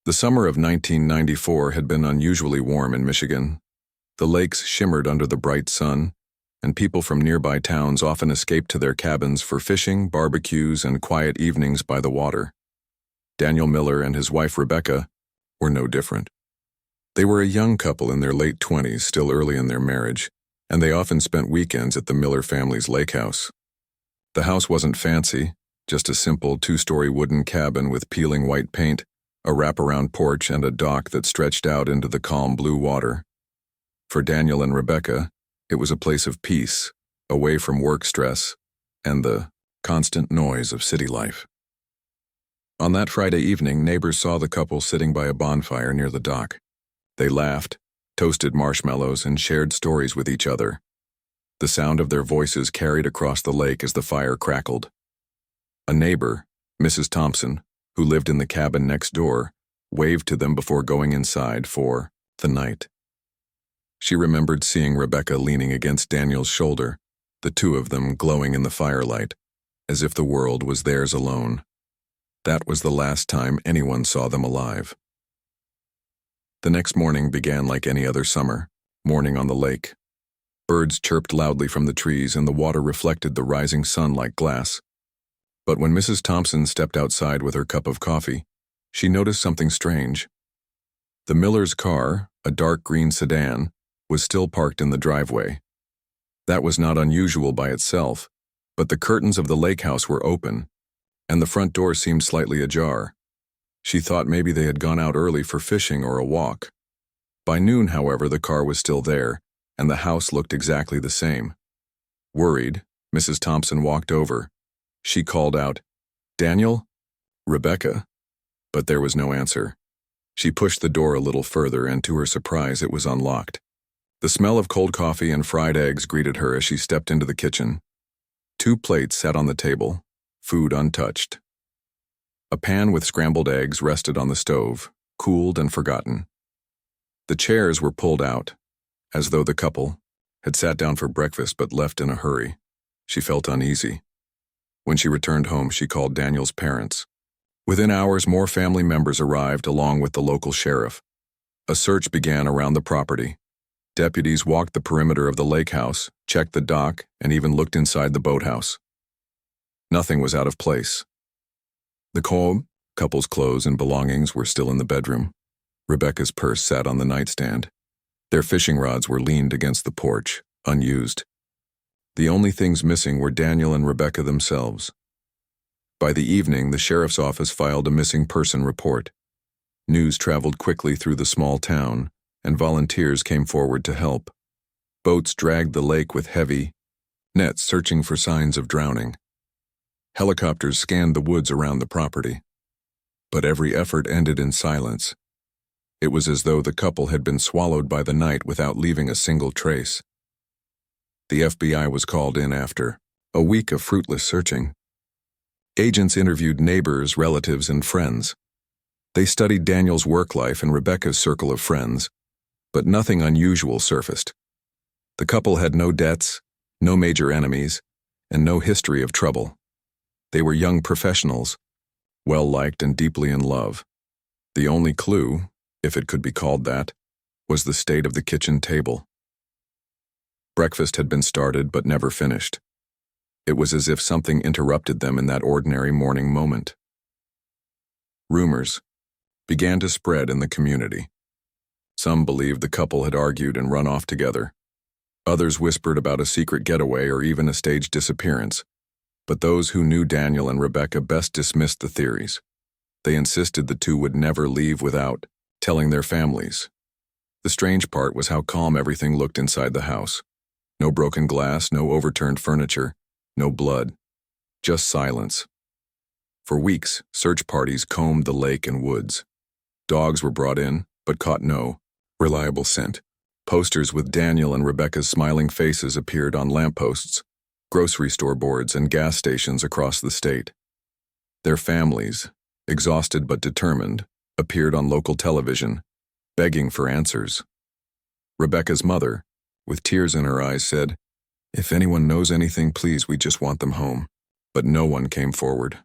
The summer of 1994 had been unusually warm in Michigan. The lakes shimmered under the bright sun, and people from nearby towns often escaped to their cabins for fishing, barbecues, and quiet evenings by the water. Daniel Miller and his wife Rebecca were no different. They were a young couple in their late 20s, still early in their marriage, and they often spent weekends at the Miller family's lake house. The house wasn't fancy, just a simple two-story wooden cabin with peeling white paint, a wraparound porch, and a dock that stretched out into the calm blue water. For Daniel and Rebecca, it was a place of peace, away from work stress and the constant noise of city life. On that Friday evening, neighbors saw the couple sitting by a bonfire near the dock. They laughed, toasted marshmallows, and shared stories with each other. The sound of their voices carried across the lake as the fire crackled. A neighbor, Mrs. Thompson, who lived in the cabin next door, waved to them before going inside for the night. She remembered seeing Rebecca leaning against Daniel's shoulder, the two of them glowing in the firelight, as if the world was theirs alone. That was the last time anyone saw them alive. The next morning began like any other summer morning on the lake. Birds chirped loudly from the trees, and the water reflected the rising sun like glass. But when Mrs. Thompson stepped outside with her cup of coffee, she noticed something strange. The Miller's car, a dark green sedan, was still parked in the driveway. That was not unusual by itself, but the curtains of the lake house were open, and the front door seemed slightly ajar. She thought maybe they had gone out early for fishing or a walk. By noon, however, the car was still there, and the house looked exactly the same. Worried, Mrs. Thompson walked over. She called out, "Daniel? Rebecca?" But there was no answer. She pushed the door a little further, and to her surprise, it was unlocked. The smell of cold coffee and fried eggs greeted her as she stepped into the kitchen. 2 plates sat on the table, food untouched. A pan with scrambled eggs rested on the stove, cooled and forgotten. The chairs were pulled out, as though the couple had sat down for breakfast but left in a hurry. She felt uneasy. When she returned home, she called Daniel's parents. Within hours, more family members arrived along with the local sheriff. A search began around the property. Deputies walked the perimeter of the lake house, checked the dock, and even looked inside the boathouse. Nothing was out of place. The couple's clothes and belongings were still in the bedroom. Rebecca's purse sat on the nightstand. Their fishing rods were leaned against the porch, unused. The only things missing were Daniel and Rebecca themselves. By the evening, the sheriff's office filed a missing person report. News traveled quickly through the small town, and volunteers came forward to help. Boats dragged the lake with heavy nets searching for signs of drowning. Helicopters scanned the woods around the property. But every effort ended in silence. It was as though the couple had been swallowed by the night without leaving a single trace. The FBI was called in after a week of fruitless searching. Agents interviewed neighbors, relatives, and friends. They studied Daniel's work life and Rebecca's circle of friends, but nothing unusual surfaced. The couple had no debts, no major enemies, and no history of trouble. They were young professionals, well-liked and deeply in love. The only clue, if it could be called that, was the state of the kitchen table. Breakfast had been started but never finished. It was as if something interrupted them in that ordinary morning moment. Rumors began to spread in the community. Some believed the couple had argued and run off together. Others whispered about a secret getaway or even a staged disappearance. But those who knew Daniel and Rebecca best dismissed the theories. They insisted the two would never leave without telling their families. The strange part was how calm everything looked inside the house. No broken glass, no overturned furniture, no blood, just silence. For weeks, search parties combed the lake and woods. Dogs were brought in, but caught no reliable scent. Posters with Daniel and Rebecca's smiling faces appeared on lampposts, grocery store boards, and gas stations across the state. Their families, exhausted but determined, appeared on local television, begging for answers. Rebecca's mother, with tears in her eyes, said, "If anyone knows anything, please, we just want them home." But no one came forward.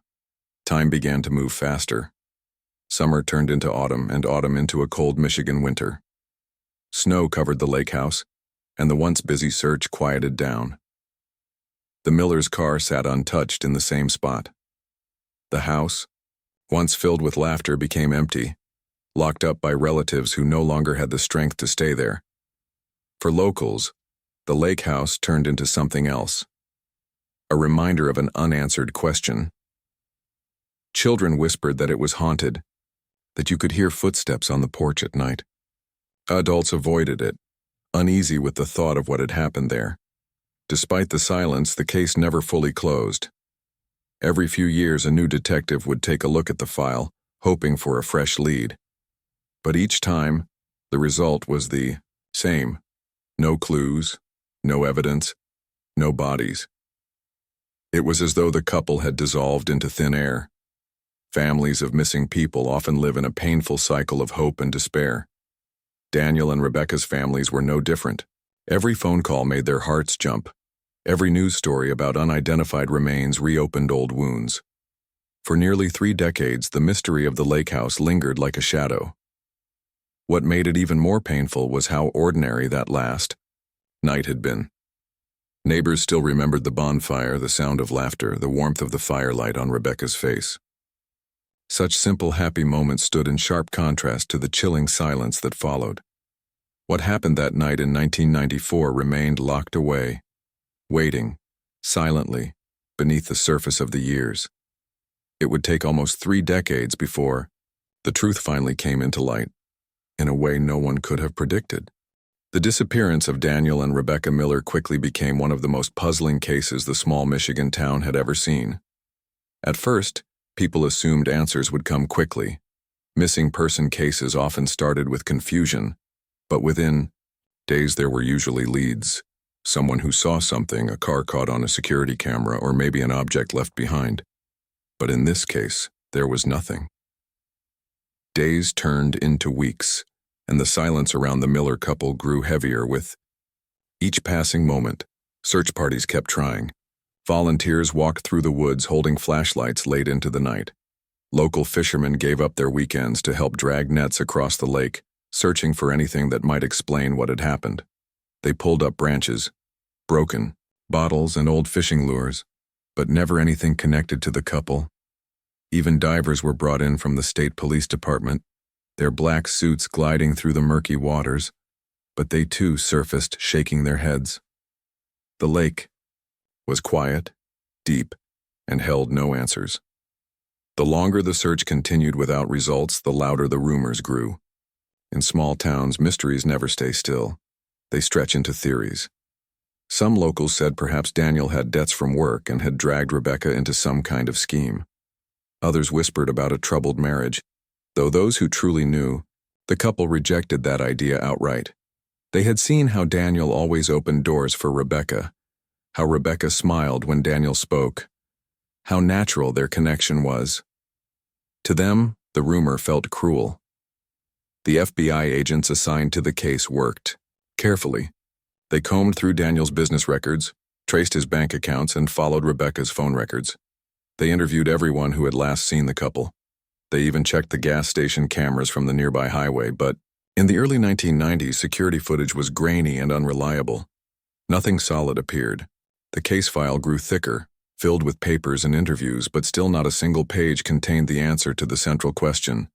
Time began to move faster. Summer turned into autumn, and autumn into a cold Michigan winter. Snow covered the lake house, and the once busy search quieted down. The miller's car sat untouched in the same spot. The house, once filled with laughter, became empty, locked up by relatives who no longer had the strength to stay there. For locals, the lake house turned into something else, a reminder of an unanswered question. Children whispered that it was haunted, that you could hear footsteps on the porch at night. Adults avoided it, uneasy with the thought of what had happened there. Despite the silence, the case never fully closed. Every few years, a new detective would take a look at the file, hoping for a fresh lead. But each time, the result was the same. No clues, no evidence, no bodies. It was as though the couple had dissolved into thin air. Families of missing people often live in a painful cycle of hope and despair. Daniel and Rebecca's families were no different. Every phone call made their hearts jump. Every news story about unidentified remains reopened old wounds. For nearly 3 decades, the mystery of the lake house lingered like a shadow. What made it even more painful was how ordinary that last night had been. Neighbors still remembered the bonfire, the sound of laughter, the warmth of the firelight on Rebecca's face. Such simple, happy moments stood in sharp contrast to the chilling silence that followed. What happened that night in 1994 remained locked away, waiting, silently, beneath the surface of the years. It would take almost 3 decades before the truth finally came into light, in a way no one could have predicted. The disappearance of Daniel and Rebecca Miller quickly became one of the most puzzling cases the small Michigan town had ever seen. At first, people assumed answers would come quickly. Missing person cases often started with confusion, but within days there were usually leads. Someone who saw something, a car caught on a security camera, or maybe an object left behind. But in this case, there was nothing. Days turned into weeks, and the silence around the Miller couple grew heavier with each passing moment. Search parties kept trying. Volunteers walked through the woods holding flashlights late into the night. Local fishermen gave up their weekends to help drag nets across the lake, searching for anything that might explain what had happened. They pulled up branches, broken bottles, and old fishing lures, but never anything connected to the couple. Even divers were brought in from the state police department, their black suits gliding through the murky waters, but they too surfaced, shaking their heads. The lake was quiet, deep, and held no answers. The longer the search continued without results, the louder the rumors grew. In small towns, mysteries never stay still. They stretch into theories. Some locals said perhaps Daniel had debts from work and had dragged Rebecca into some kind of scheme. Others whispered about a troubled marriage, though those who truly knew, the couple rejected that idea outright. They had seen how Daniel always opened doors for Rebecca, how Rebecca smiled when Daniel spoke, how natural their connection was. To them, the rumor felt cruel. The FBI agents assigned to the case worked carefully. They combed through Daniel's business records, traced his bank accounts, and followed Rebecca's phone records. They interviewed everyone who had last seen the couple. They even checked the gas station cameras from the nearby highway, but in the early 1990s, security footage was grainy and unreliable. Nothing solid appeared. The case file grew thicker, filled with papers and interviews, but still not a single page contained the answer to the central question.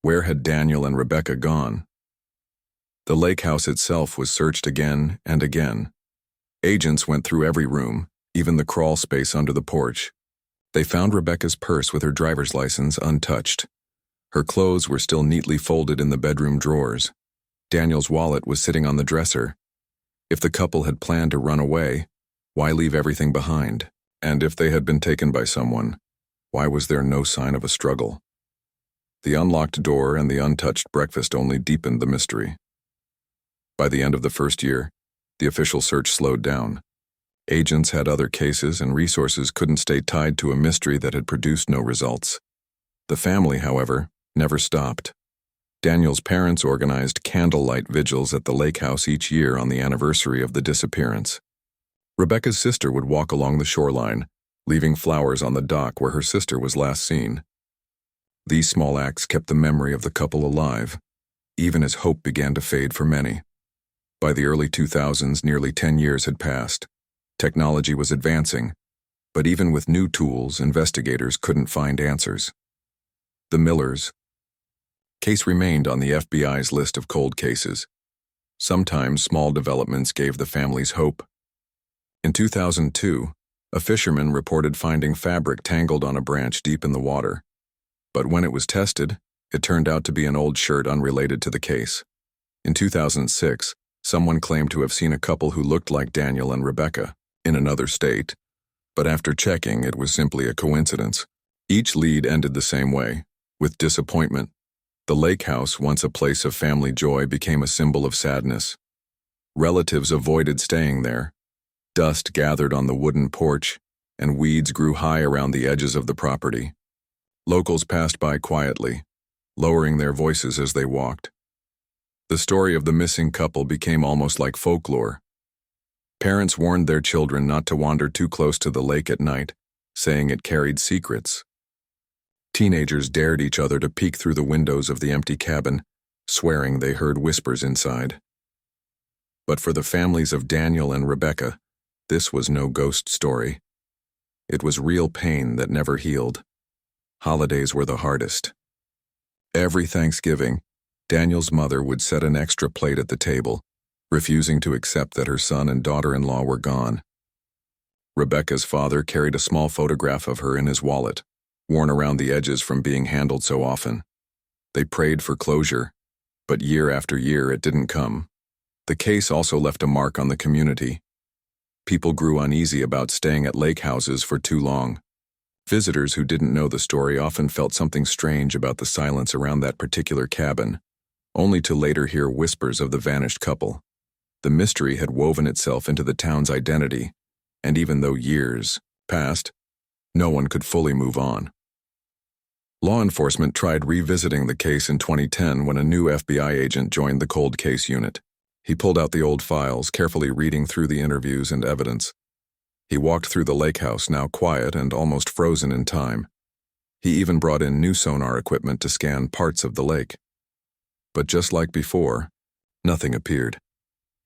Where had Daniel and Rebecca gone? The lake house itself was searched again and again. Agents went through every room, even the crawl space under the porch. They found Rebecca's purse with her driver's license untouched. Her clothes were still neatly folded in the bedroom drawers. Daniel's wallet was sitting on the dresser. If the couple had planned to run away, why leave everything behind? And if they had been taken by someone, why was there no sign of a struggle? The unlocked door and the untouched breakfast only deepened the mystery. By the end of the first year, the official search slowed down. Agents had other cases, and resources couldn't stay tied to a mystery that had produced no results. The family, however, never stopped. Daniel's parents organized candlelight vigils at the lake house each year on the anniversary of the disappearance. Rebecca's sister would walk along the shoreline, leaving flowers on the dock where her sister was last seen. These small acts kept the memory of the couple alive, even as hope began to fade for many. By the early 2000s, nearly 10 years had passed. Technology was advancing, but even with new tools, investigators couldn't find answers. The Millers' case remained on the FBI's list of cold cases. Sometimes small developments gave the families hope. In 2002, a fisherman reported finding fabric tangled on a branch deep in the water. But when it was tested, it turned out to be an old shirt unrelated to the case. In 2006, someone claimed to have seen a couple who looked like Daniel and Rebecca in another state, but after checking, it was simply a coincidence. Each lead ended the same way, with disappointment. The lake house, once a place of family joy, became a symbol of sadness. Relatives avoided staying there. Dust gathered on the wooden porch, and weeds grew high around the edges of the property. Locals passed by quietly, lowering their voices as they walked. The story of the missing couple became almost like folklore. Parents warned their children not to wander too close to the lake at night, saying it carried secrets. Teenagers dared each other to peek through the windows of the empty cabin, swearing they heard whispers inside. But for the families of Daniel and Rebecca, this was no ghost story. It was real pain that never healed. Holidays were the hardest. Every Thanksgiving, Daniel's mother would set an extra plate at the table, refusing to accept that her son and daughter-in-law were gone. Rebecca's father carried a small photograph of her in his wallet, worn around the edges from being handled so often. They prayed for closure, but year after year it didn't come. The case also left a mark on the community. People grew uneasy about staying at lake houses for too long. Visitors who didn't know the story often felt something strange about the silence around that particular cabin, only to later hear whispers of the vanished couple. The mystery had woven itself into the town's identity, and even though years passed, no one could fully move on. Law enforcement tried revisiting the case in 2010 when a new FBI agent joined the cold case unit. He pulled out the old files, carefully reading through the interviews and evidence. He walked through the lake house, now quiet and almost frozen in time. He even brought in new sonar equipment to scan parts of the lake. But just like before, nothing appeared.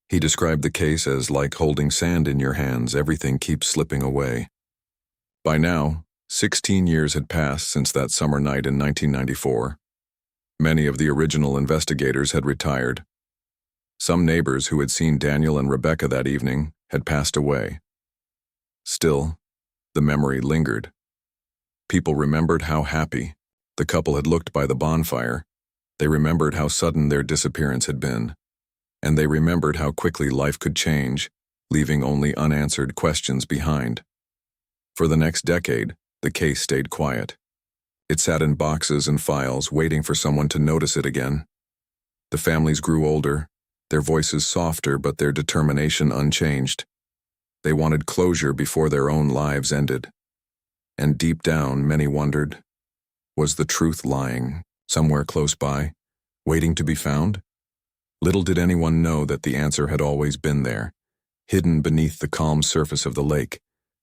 He described the case as like holding sand in your hands, everything keeps slipping away. By now, 16 years had passed since that summer night in 1994. Many of the original investigators had retired. Some neighbors who had seen Daniel and Rebecca that evening had passed away. Still, the memory lingered. People remembered how happy the couple had looked by the bonfire. They remembered how sudden their disappearance had been. And they remembered how quickly life could change, leaving only unanswered questions behind. For the next decade, the case stayed quiet. It sat in boxes and files, waiting for someone to notice it again. The families grew older, their voices softer, but their determination unchanged. They wanted closure before their own lives ended. And deep down, many wondered, was the truth lying somewhere close by, waiting to be found? Little did anyone know that the answer had always been there, hidden beneath the calm surface of the lake,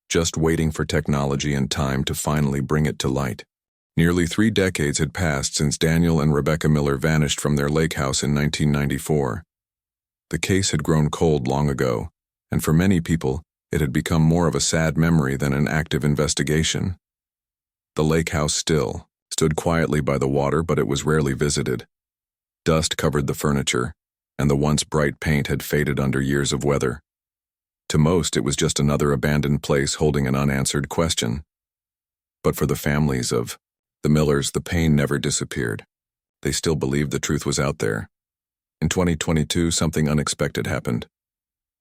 just waiting for technology and time to finally bring it to light. Nearly 3 decades had passed since Daniel and Rebecca Miller vanished from their lake house in 1994. The case had grown cold long ago, and for many people, it had become more of a sad memory than an active investigation. The lake house still stood quietly by the water, but it was rarely visited. Dust covered the furniture, and the once bright paint had faded under years of weather. To most, it was just another abandoned place holding an unanswered question. But for the families of the Millers, the pain never disappeared. They still believed the truth was out there. In 2022, something unexpected happened.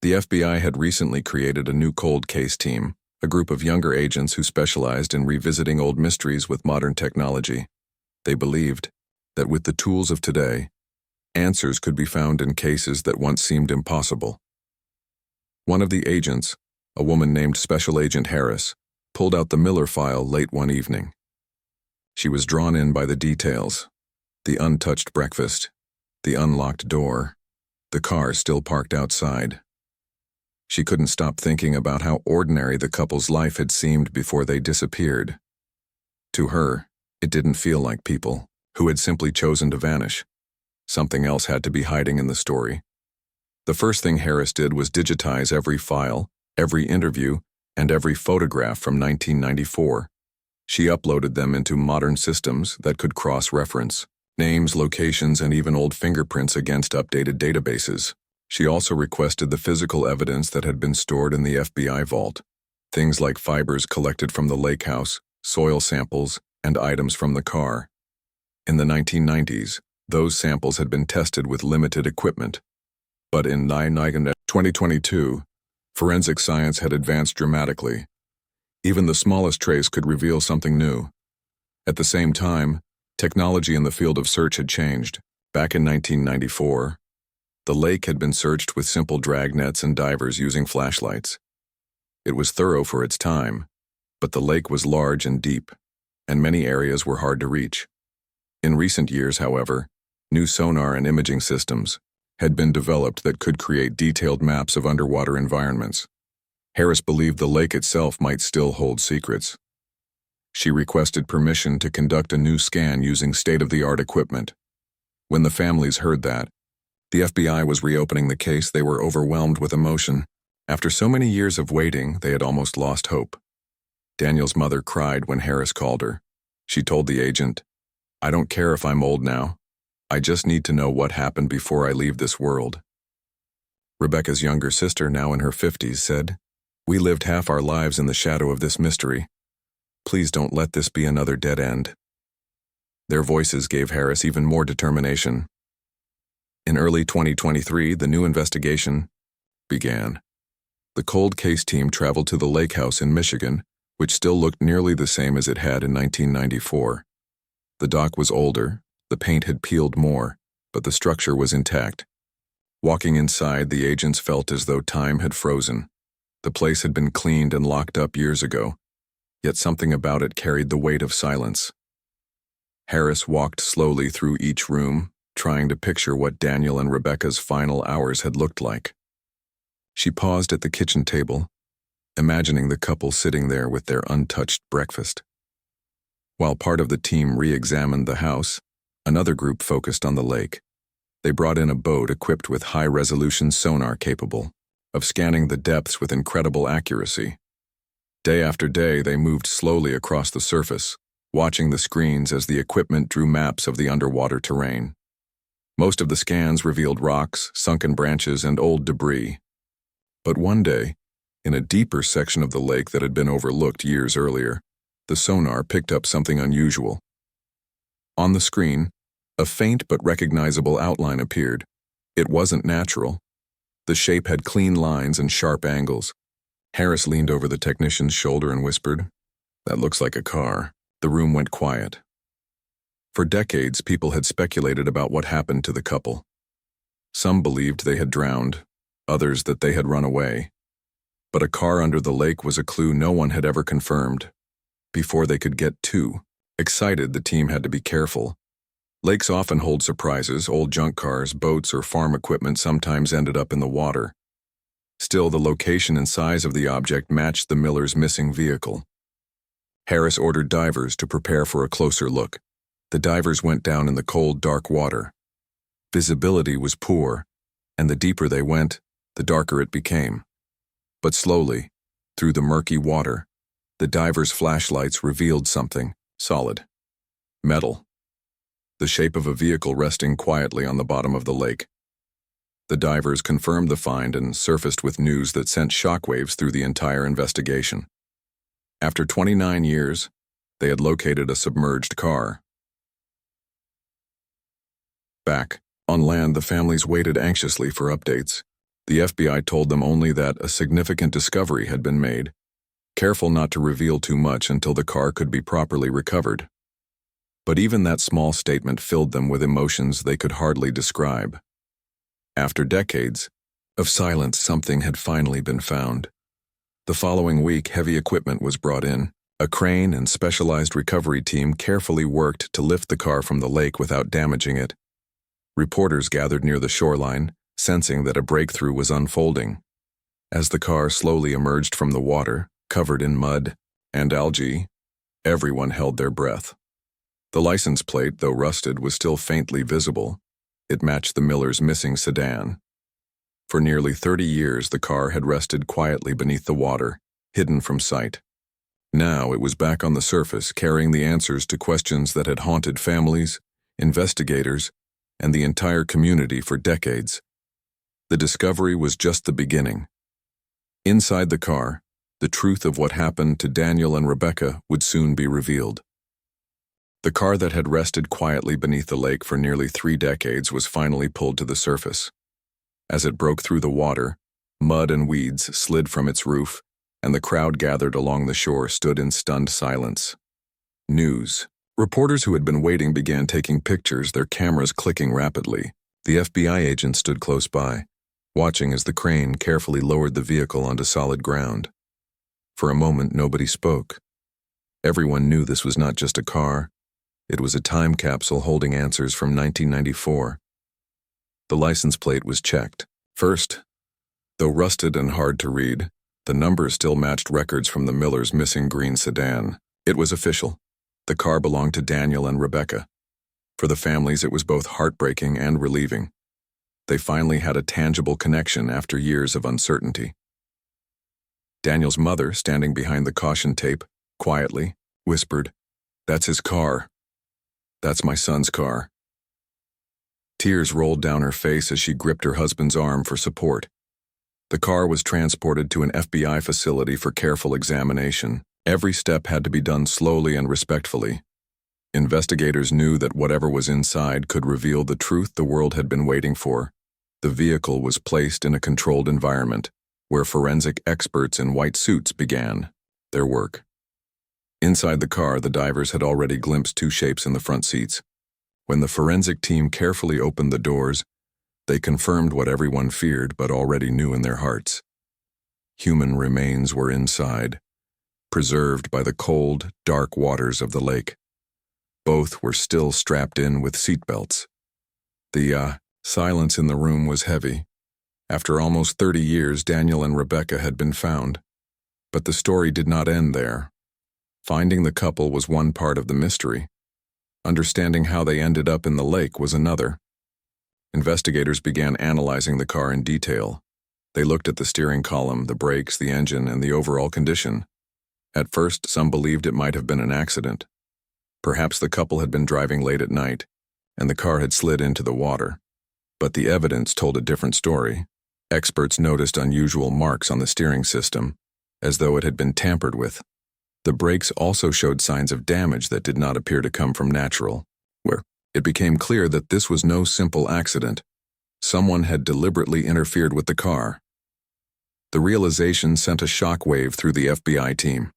The FBI had recently created a new cold case team, a group of younger agents who specialized in revisiting old mysteries with modern technology. They believed that with the tools of today, answers could be found in cases that once seemed impossible. One of the agents, a woman named Special Agent Harris, pulled out the Miller file late one evening. She was drawn in by the details: the untouched breakfast, the unlocked door, the car still parked outside. She couldn't stop thinking about how ordinary the couple's life had seemed before they disappeared. To her, It didn't feel like people, who had simply chosen to vanish. Something else had to be hiding in the story. The first thing Harris did was digitize every file, every interview, and every photograph from 1994. She uploaded them into modern systems that could cross-reference names, locations, and even old fingerprints against updated databases. She also requested the physical evidence that had been stored in the FBI vault, things like fibers collected from the lake house, soil samples, and items from the car. In the 1990s, those samples had been tested with limited equipment. But in 2022, forensic science had advanced dramatically. Even the smallest trace could reveal something new. At the same time, technology in the field of search had changed. Back in 1994, the lake had been searched with simple drag nets and divers using flashlights. It was thorough for its time, but the lake was large and deep, and many areas were hard to reach. In recent years, however, new sonar and imaging systems had been developed that could create detailed maps of underwater environments. Harris believed the lake itself might still hold secrets. She requested permission to conduct a new scan using state-of-the-art equipment. When the families heard that, the FBI was reopening the case, they were overwhelmed with emotion. After so many years of waiting, they had almost lost hope. Daniel's mother cried when Harris called her. She told the agent, "I don't care if I'm old now. I just need to know what happened before I leave this world." Rebecca's younger sister, now in her 50s, said, "We lived half our lives in the shadow of this mystery. Please don't let this be another dead end." Their voices gave Harris even more determination. In early 2023, the new investigation began. The cold case team traveled to the lake house in Michigan, which still looked nearly the same as it had in 1994. The dock was older, the paint had peeled more, but the structure was intact. Walking inside, the agents felt as though time had frozen. The place had been cleaned and locked up years ago, yet something about it carried the weight of silence. Harris walked slowly through each room, trying to picture what Daniel and Rebecca's final hours had looked like. She paused at the kitchen table, imagining the couple sitting there with their untouched breakfast. While part of the team re-examined the house, another group focused on the lake. They brought in a boat equipped with high-resolution sonar capable of scanning the depths with incredible accuracy. Day after day, they moved slowly across the surface, watching the screens as the equipment drew maps of the underwater terrain. Most of the scans revealed rocks, sunken branches, and old debris. But one day, in a deeper section of the lake that had been overlooked years earlier, the sonar picked up something unusual. On the screen, a faint but recognizable outline appeared. It wasn't natural. The shape had clean lines and sharp angles. Harris leaned over the technician's shoulder and whispered, "That looks like a car." The room went quiet. For decades, people had speculated about what happened to the couple. Some believed they had drowned, others that they had run away. But a car under the lake was a clue no one had ever confirmed. Before they could get too excited, the team had to be careful. Lakes often hold surprises. Old junk cars, boats, or farm equipment sometimes ended up in the water. Still, the location and size of the object matched the miller's missing vehicle. Harris ordered divers to prepare for a closer look. The divers went down in the cold, dark water. Visibility was poor, and the deeper they went, the darker it became. But slowly, through the murky water, the divers' flashlights revealed something solid. Metal. The shape of a vehicle resting quietly on the bottom of the lake. The divers confirmed the find and surfaced with news that sent shockwaves through the entire investigation. After 29 years, they had located a submerged car. Back on land, the families waited anxiously for updates. The FBI told them only that a significant discovery had been made, careful not to reveal too much until the car could be properly recovered. But even that small statement filled them with emotions they could hardly describe. After decades of silence, something had finally been found. The following week, heavy equipment was brought in. A crane and specialized recovery team carefully worked to lift the car from the lake without damaging it. Reporters gathered near the shoreline, sensing that a breakthrough was unfolding. As the car slowly emerged from the water, covered in mud and algae, everyone held their breath. The license plate, though rusted, was still faintly visible. It matched the miller's missing sedan. For nearly 30 years, the car had rested quietly beneath the water, hidden from sight. Now it was back on the surface, carrying the answers to questions that had haunted families, investigators, and the entire community for decades. The discovery was just the beginning. Inside the car, the truth of what happened to Daniel and Rebecca would soon be revealed. The car that had rested quietly beneath the lake for nearly 3 decades was finally pulled to the surface. As it broke through the water, mud and weeds slid from its roof, and the crowd gathered along the shore stood in stunned silence. News. Reporters who had been waiting began taking pictures, their cameras clicking rapidly. The FBI agent stood close by, watching as the crane carefully lowered the vehicle onto solid ground. For a moment, nobody spoke. Everyone knew this was not just a car. It was a time capsule holding answers from 1994. The license plate was checked. First, though rusted and hard to read, the numbers still matched records from the miller's missing green sedan. It was official. The car belonged to Daniel and Rebecca. For the families, it was both heartbreaking and relieving. They finally had a tangible connection after years of uncertainty. Daniel's mother, standing behind the caution tape, quietly whispered, "That's his car. That's my son's car." Tears rolled down her face as she gripped her husband's arm for support. The car was transported to an FBI facility for careful examination. Every step had to be done slowly and respectfully. Investigators knew that whatever was inside could reveal the truth the world had been waiting for. The vehicle was placed in a controlled environment, where forensic experts in white suits began their work. Inside the car, the divers had already glimpsed 2 shapes in the front seats. When the forensic team carefully opened the doors, they confirmed what everyone feared but already knew in their hearts. Human remains were inside, preserved by the cold, dark waters of the lake. Both were still strapped in with seatbelts. The silence in the room was heavy. After almost 30 years, Daniel and Rebecca had been found. But the story did not end there. Finding the couple was one part of the mystery. Understanding how they ended up in the lake was another. Investigators began analyzing the car in detail. They looked at the steering column, the brakes, the engine, and the overall condition. At first, some believed it might have been an accident. Perhaps the couple had been driving late at night, and the car had slid into the water. But the evidence told a different story. Experts noticed unusual marks on the steering system, as though it had been tampered with. The brakes also showed signs of damage that did not appear to come from natural. It became clear that this was no simple accident. Someone had deliberately interfered with the car. The realization sent a shockwave through the FBI team.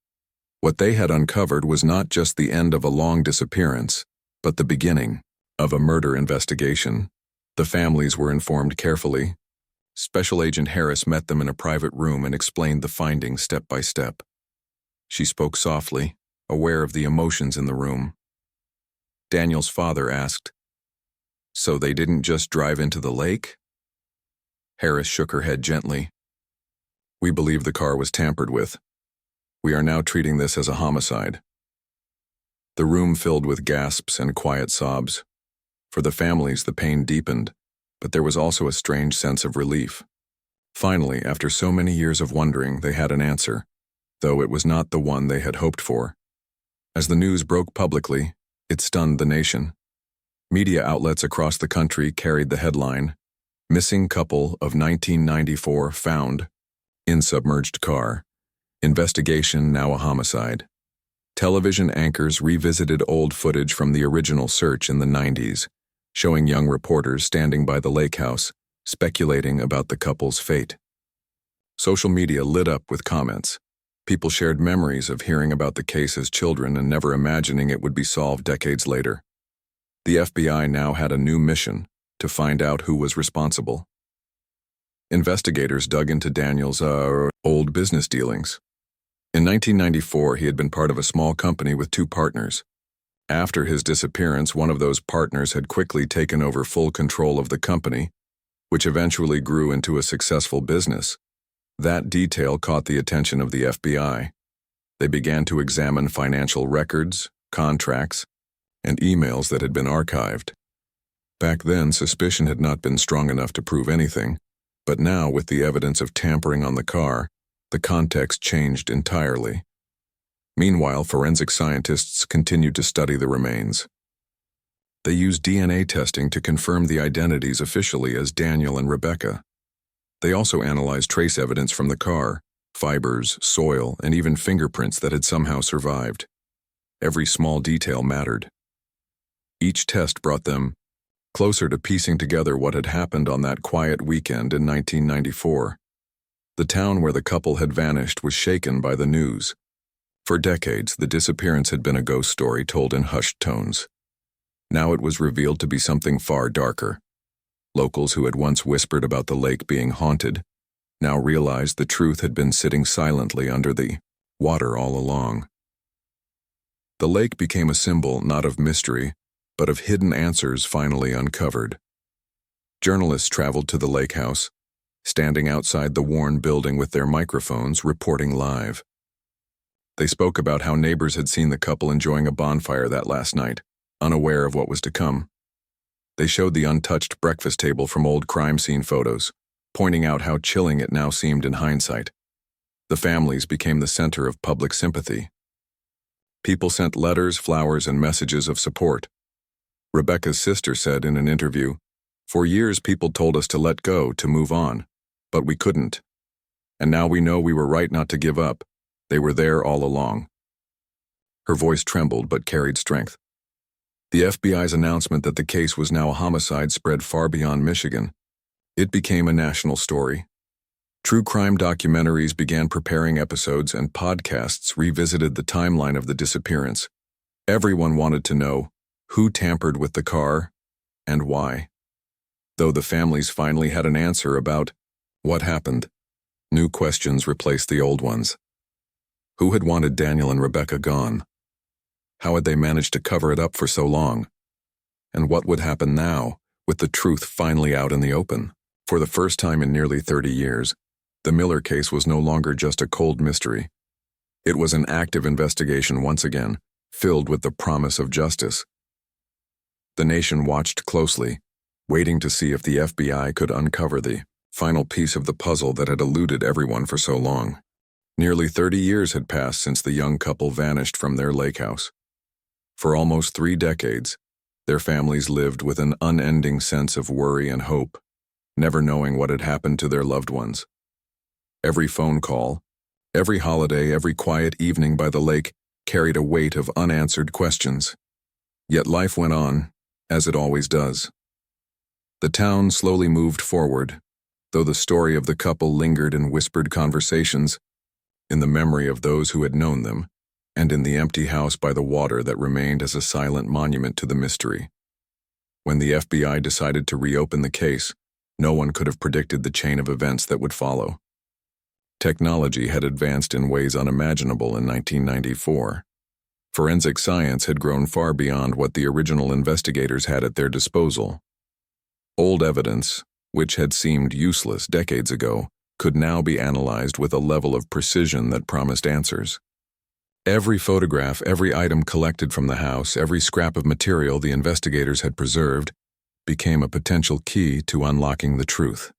What they had uncovered was not just the end of a long disappearance, but the beginning of a murder investigation. The families were informed carefully. Special Agent Harris met them in a private room and explained the findings step by step. She spoke softly, aware of the emotions in the room. Daniel's father asked, "So they didn't just drive into the lake?" Harris shook her head gently. "We believe the car was tampered with. We are now treating this as a homicide." The room filled with gasps and quiet sobs. For the families, the pain deepened, but there was also a strange sense of relief. Finally, after so many years of wondering, they had an answer, though it was not the one they had hoped for. As the news broke publicly, it stunned the nation. Media outlets across the country carried the headline, "Missing Couple of 1994 Found in Submerged Car. Investigation Now a Homicide." Television anchors revisited old footage from the original search in the 90s, showing young reporters standing by the lake house, speculating about the couple's fate. Social media lit up with comments. People shared memories of hearing about the case as children and never imagining it would be solved decades later. The FBI now had a new mission: to find out who was responsible. Investigators dug into Daniel's old business dealings. In 1994, he had been part of a small company with 2 partners. After his disappearance, one of those partners had quickly taken over full control of the company, which eventually grew into a successful business. That detail caught the attention of the FBI. They began to examine financial records, contracts, and emails that had been archived. Back then, suspicion had not been strong enough to prove anything, but now, with the evidence of tampering on the car, the context changed entirely. Meanwhile, forensic scientists continued to study the remains. They used DNA testing to confirm the identities officially as Daniel and Rebecca. They also analyzed trace evidence from the car, fibers, soil, and even fingerprints that had somehow survived. Every small detail mattered. Each test brought them closer to piecing together what had happened on that quiet weekend in 1994. The town where the couple had vanished was shaken by the news. For decades, the disappearance had been a ghost story told in hushed tones. Now it was revealed to be something far darker. Locals who had once whispered about the lake being haunted now realized the truth had been sitting silently under the water all along. The lake became a symbol not of mystery, but of hidden answers finally uncovered. Journalists traveled to the lake house, standing outside the worn building with their microphones, reporting live. They spoke about how neighbors had seen the couple enjoying a bonfire that last night, unaware of what was to come. They showed the untouched breakfast table from old crime scene photos, pointing out how chilling it now seemed in hindsight. The families became the center of public sympathy. People sent letters, flowers, and messages of support. Rebecca's sister said in an interview, "For years people told us to let go, to move on, but we couldn't. And now we know we were right not to give up. They were there all along." Her voice trembled but carried strength. The FBI's announcement that the case was now a homicide spread far beyond Michigan. It became a national story. True crime documentaries began preparing episodes, and podcasts revisited the timeline of the disappearance. Everyone wanted to know who tampered with the car and why. Though the families finally had an answer about what happened, new questions replaced the old ones. Who had wanted Daniel and Rebecca gone? How had they managed to cover it up for so long? And what would happen now, with the truth finally out in the open? For the first time in nearly 30 years, the Miller case was no longer just a cold mystery. It was an active investigation once again, filled with the promise of justice. The nation watched closely, waiting to see if the FBI could uncover the final piece of the puzzle that had eluded everyone for so long. Nearly 30 years had passed since the young couple vanished from their lake house. For almost 3 decades, their families lived with an unending sense of worry and hope, never knowing what had happened to their loved ones. Every phone call, every holiday, every quiet evening by the lake carried a weight of unanswered questions. Yet life went on, as it always does. The town slowly moved forward, though the story of the couple lingered in whispered conversations, in the memory of those who had known them, and in the empty house by the water that remained as a silent monument to the mystery. When the FBI decided to reopen the case, no one could have predicted the chain of events that would follow. Technology had advanced in ways unimaginable in 1994. Forensic science had grown far beyond what the original investigators had at their disposal. Old evidence, which had seemed useless decades ago, could now be analyzed with a level of precision that promised answers. Every photograph, every item collected from the house, every scrap of material the investigators had preserved, became a potential key to unlocking the truth.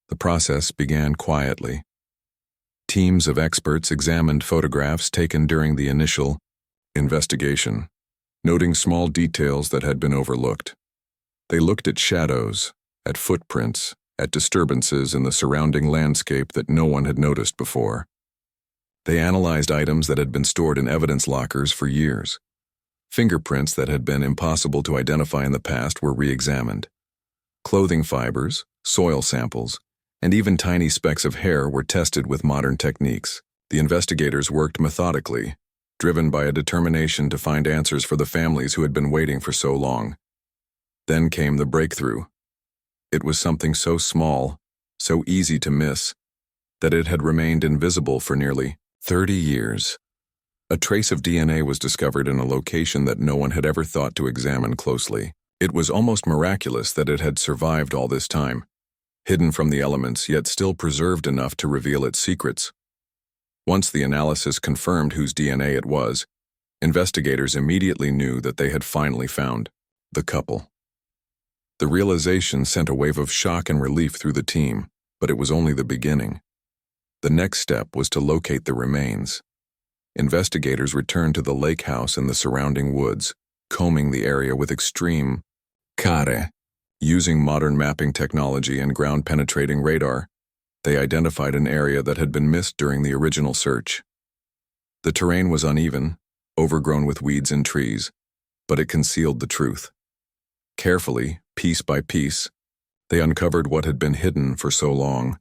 The process began quietly. Teams of experts examined photographs taken during the initial investigation, noting small details that had been overlooked. They looked at shadows, at footprints, at disturbances in the surrounding landscape that no one had noticed before. They analyzed items that had been stored in evidence lockers for years. Fingerprints that had been impossible to identify in the past were re-examined. Clothing fibers, soil samples, and even tiny specks of hair were tested with modern techniques. The investigators worked methodically, driven by a determination to find answers for the families who had been waiting for so long. Then came the breakthrough. It was something so small, so easy to miss, that it had remained invisible for nearly 30 years. A trace of DNA was discovered in a location that no one had ever thought to examine closely. It was almost miraculous that it had survived all this time, hidden from the elements, yet still preserved enough to reveal its secrets. Once the analysis confirmed whose DNA it was, Investigators immediately knew that they had finally found the couple. The realization sent a wave of shock and relief through the team, but it was only the beginning. The next step was to locate the remains. Investigators returned to the lake house and the surrounding woods, combing the area with extreme care. Using modern mapping technology and ground-penetrating radar, they identified an area that had been missed during the original search. The terrain was uneven, overgrown with weeds and trees, but it concealed the truth. Carefully, piece by piece, they uncovered what had been hidden for so long.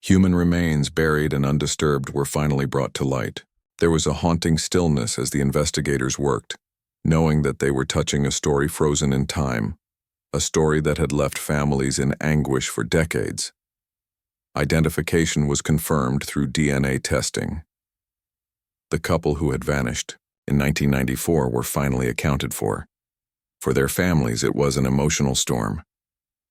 Human remains buried and undisturbed were finally brought to light. There was a haunting stillness as the investigators worked, knowing that they were touching a story frozen in time, a story that had left families in anguish for decades. Identification was confirmed through DNA testing. The couple who had vanished in 1994 were finally accounted for. For their families, it was an emotional storm.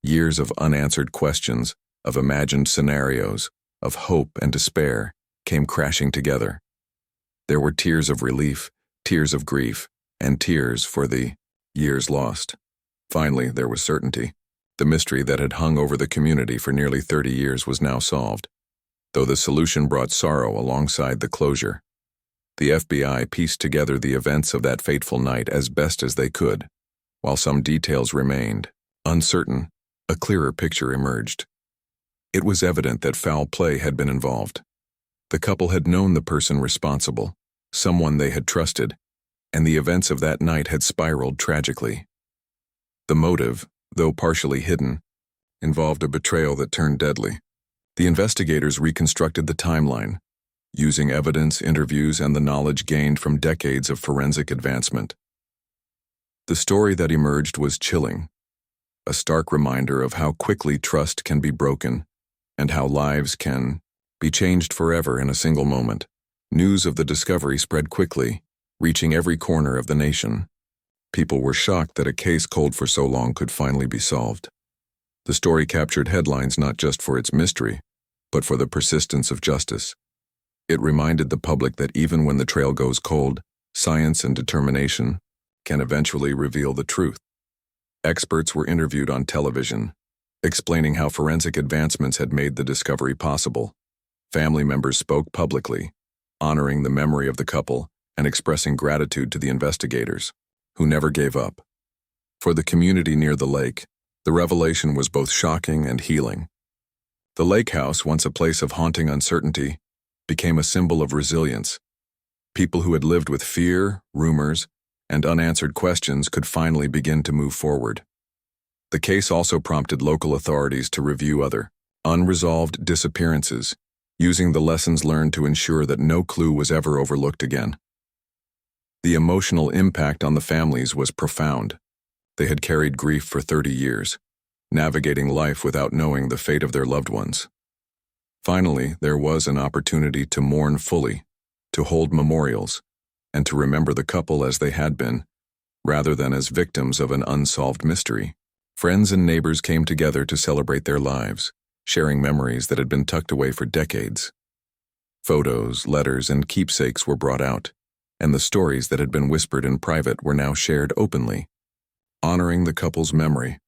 Years of unanswered questions, of imagined scenarios, of hope and despair came crashing together. There were tears of relief, tears of grief, and tears for the years lost. Finally, there was certainty. The mystery that had hung over the community for nearly 30 years was now solved, though the solution brought sorrow alongside the closure. The FBI pieced together the events of that fateful night as best as they could. While some details remained uncertain, a clearer picture emerged. It was evident that foul play had been involved. The couple had known the person responsible, someone they had trusted, and the events of that night had spiraled tragically. The motive, though partially hidden, involved a betrayal that turned deadly. The investigators reconstructed the timeline, using evidence, interviews, and the knowledge gained from decades of forensic advancement. The story that emerged was chilling, a stark reminder of how quickly trust can be broken and how lives can be changed forever in a single moment. News of the discovery spread quickly, reaching every corner of the nation. People were shocked that a case cold for so long could finally be solved. The story captured headlines not just for its mystery, but for the persistence of justice. It reminded the public that even when the trail goes cold, science and determination can eventually reveal the truth. Experts were interviewed on television, explaining how forensic advancements had made the discovery possible. Family members spoke publicly, honoring the memory of the couple and expressing gratitude to the investigators, who never gave up. For the community near the lake, the revelation was both shocking and healing. The lake house, once a place of haunting uncertainty, became a symbol of resilience. People who had lived with fear, rumors, and unanswered questions could finally begin to move forward. The case also prompted local authorities to review other unresolved disappearances, using the lessons learned to ensure that no clue was ever overlooked again. The emotional impact on the families was profound. They had carried grief for 30 years, navigating life without knowing the fate of their loved ones. Finally, there was an opportunity to mourn fully, to hold memorials, and to remember the couple as they had been, rather than as victims of an unsolved mystery. Friends and neighbors came together to celebrate their lives, sharing memories that had been tucked away for decades. Photos, letters, and keepsakes were brought out, and the stories that had been whispered in private were now shared openly, honoring the couple's memory.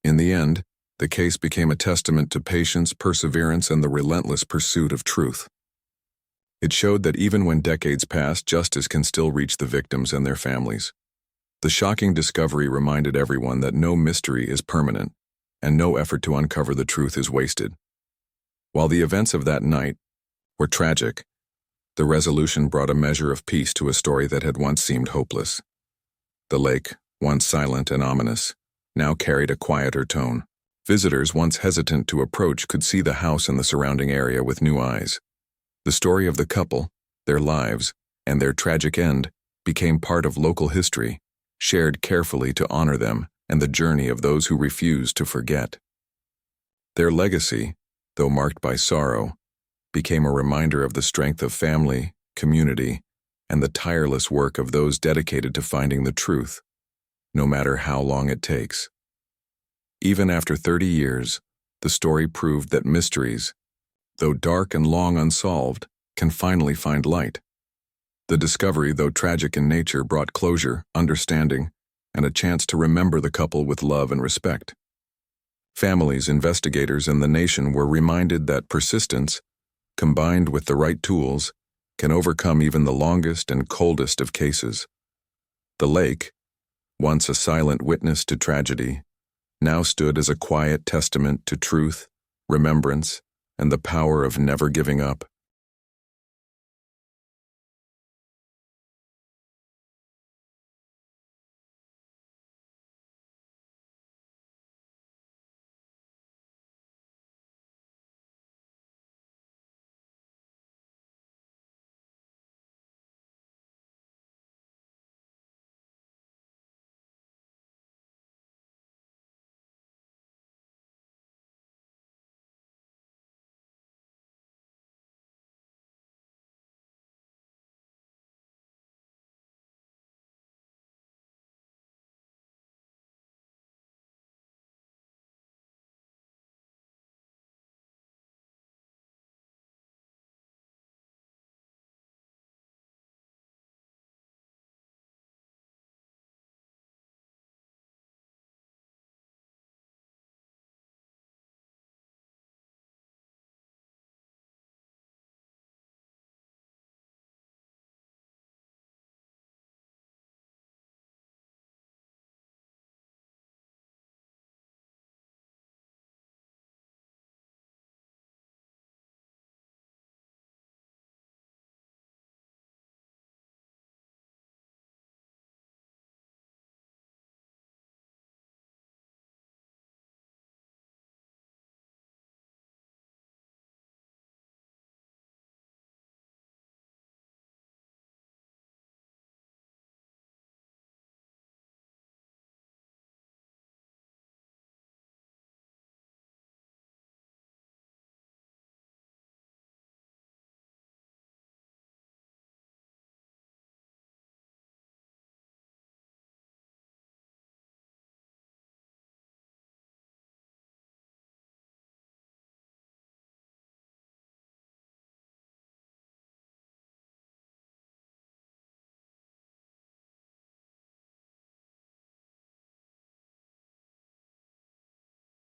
In the end, the case became a testament to patience, perseverance, and the relentless pursuit of truth. It showed that even when decades pass, justice can still reach the victims and their families. The shocking discovery reminded everyone that no mystery is permanent, and no effort to uncover the truth is wasted. While the events of that night were tragic, the resolution brought a measure of peace to a story that had once seemed hopeless. The lake, once silent and ominous, now carried a quieter tone. Visitors, once hesitant to approach, could see the house and the surrounding area with new eyes. The story of the couple, their lives, and their tragic end became part of local history, shared carefully to honor them and the journey of those who refused to forget. Their legacy, though marked by sorrow, became a reminder of the strength of family, community, and the tireless work of those dedicated to finding the truth, no matter how long it takes. Even after 30 years, the story proved that mysteries, though dark and long unsolved, can finally find light. The discovery, though tragic in nature, brought closure, understanding, and a chance to remember the couple with love and respect. Families, investigators, and the nation were reminded that persistence, combined with the right tools, can overcome even the longest and coldest of cases. The lake, once a silent witness to tragedy, now stood as a quiet testament to truth, remembrance, and the power of never giving up.